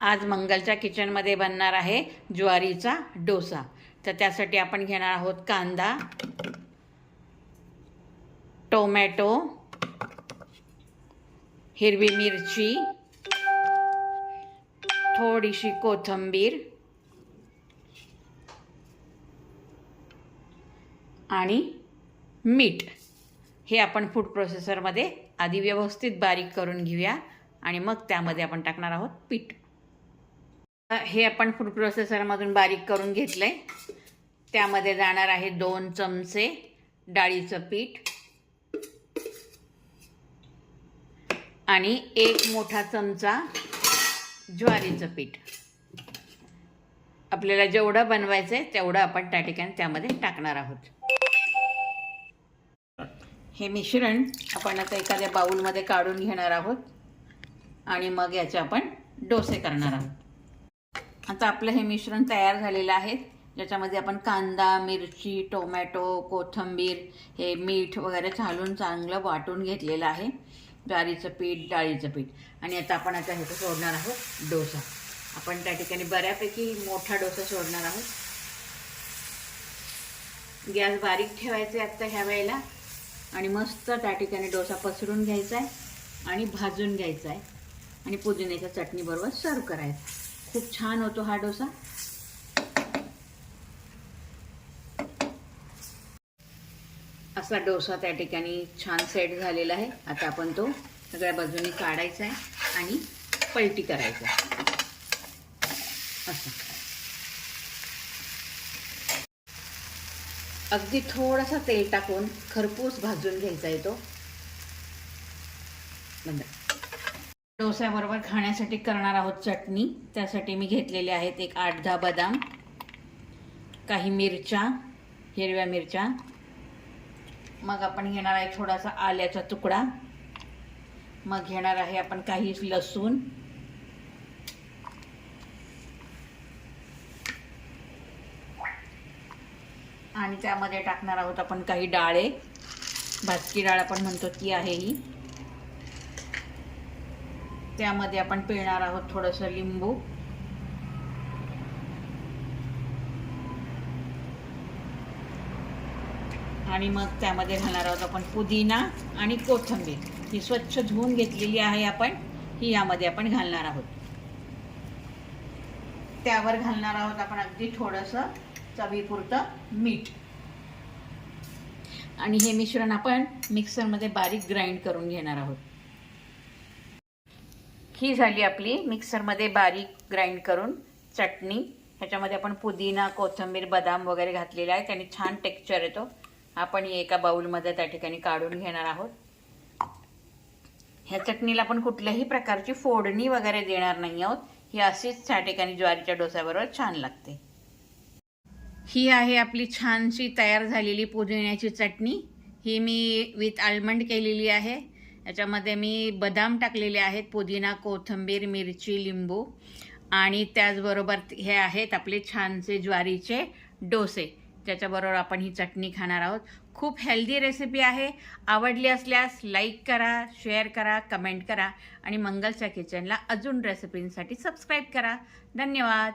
आज मंगलच्या किचनमध्ये बनणार आहे ज्वारीचा डोसा। तर त्यासाठी आपण घेणार आहोत कांदा, टोमॅटो, हिरवी मिरची, थोडीशी कोथिंबीर आणि मीठ। हे आपण फूड प्रोसेसरमध्ये आधी व्यवस्थित बारीक करून घेऊया आणि मग त्यामध्ये आपण टाकणार आहोत पीठ। हे आपण फूड प्रोसेसरमधून बारीक करून घेतले। त्यामध्ये जाणार आहे 2 चमचे डाळीचं पीठ आणि 1 मोठा चमचा ज्वारीचं पीठ। आपल्याला जेवढं बनवायचं आहे तेवढं आपण त्या ठिकाणी त्यामध्ये टाकणार आहोत। हे मिश्रण आपण आता एखाद्या बाउलमध्ये काढून घेणार आहोत आणि मग याचे आपण डोसे करणार आहोत। आता आपलं हे मिश्रण तयार झालेलं आहे, ज्याच्यामध्ये आपण कांदा, मिरची, टोमॅटो, कोथिंबीर, हे मीठ वगैरे घालून चांगलं वाटून घेतलेलं आहे, ज्वारीचं पीठ, डाळीचं पीठ। आणि आता आपण ह्याचं सोडणार आहोत डोसा। आपण त्या ठिकाणी बऱ्यापैकी मोठा डोसा सोडणार आहोत। गॅस बारीक ठेवायचा आहे आता ह्या वेळेला आणि मस्त त्या ठिकाणी डोसा पसरून घ्यायचा आहे आणि भाजून घ्यायचा आहे आणि पुदिन्याच्या चटणी बरोबर सर्व करायचा। खूप छान होतो हा डोसा। असा डोसा त्या ठिकाणी छान सेट झालेला आहे। आता आपण तो सगळ्या बाजूनी काढायचा आहे आणि पलटी करायचा आहे असं। अगदी थोडासा तेल टाकून खरपूस भाजून घ्यायचा आहे तो। डोस्याबरोबर खाण्यासाठी करणार आहोत चटणी। त्यासाठी मी घेतलेले आहेत एक 8-10 बदाम, काही मिरच्या, हिरव्या मिरच्या, मग आपण घेणार आहे थोडासा आल्याचा तुकडा, मग घेणार आहे आपण काही लसूण, आणि त्यामध्ये टाकणार आहोत आपण काही डाळे, भाजकी डाळ आपण म्हणतो ती आहे ही। त्यामध्ये आपण पिळणार आहोत थोडंसं लिंबू आणि मग त्यामध्ये घालणार आहोत आपण पुदिना आणि कोथिंबीर। ही स्वच्छ धुवून घेतलेली आहे आपण, ही यामध्ये आपण घालणार आहोत। त्यावर घालणार आहोत आपण अगदी थोडंसं चवीपुरतं मीठ आणि हे मिश्रण आपण मिक्सरमध्ये बारीक ग्राइंड करून घेणार आहोत। ही झाली आपली मिक्सरमध्ये बारीक ग्राइंड करून चटणी। ह्याच्यामध्ये आपण पुदिना, कोथिंबीर, बदाम वगैरे घातलेला आहे, त्याने छान टेक्स्चर येतो। आपण ही एका बाउलमध्ये त्या ठिकाणी काढून घेणार आहोत। ह्या चटणीला आपण कुठल्याही प्रकारची फोडणी वगैरे देणार नाही आहोत, ही अशीच त्या ठिकाणी ज्वारीच्या डोस्याबरोबर छान लागते। ही आहे आपली छानशी तयार झालेली पुदिन्याची चटणी। ही मी विथ आल्मंड केलेली आहे। याच्यामध्ये मी बदाम टाकलेले आहेत, पुदिना, कोथिंबीर, मिरची, लिंबू, आणि त्याचबरोबर हे आहेत आपले छानसे ज्वारीचे डोसे, ज्याच्याबरोबर आपण ही चटणी खाणार आहोत। खूप हेल्दी रेसिपी आहे। आवडली असल्यास लाईक करा, शेअर करा, कमेंट करा आणि मंगलच्या किचनला अजून रेसिपींसाठी सबस्क्राईब करा। धन्यवाद।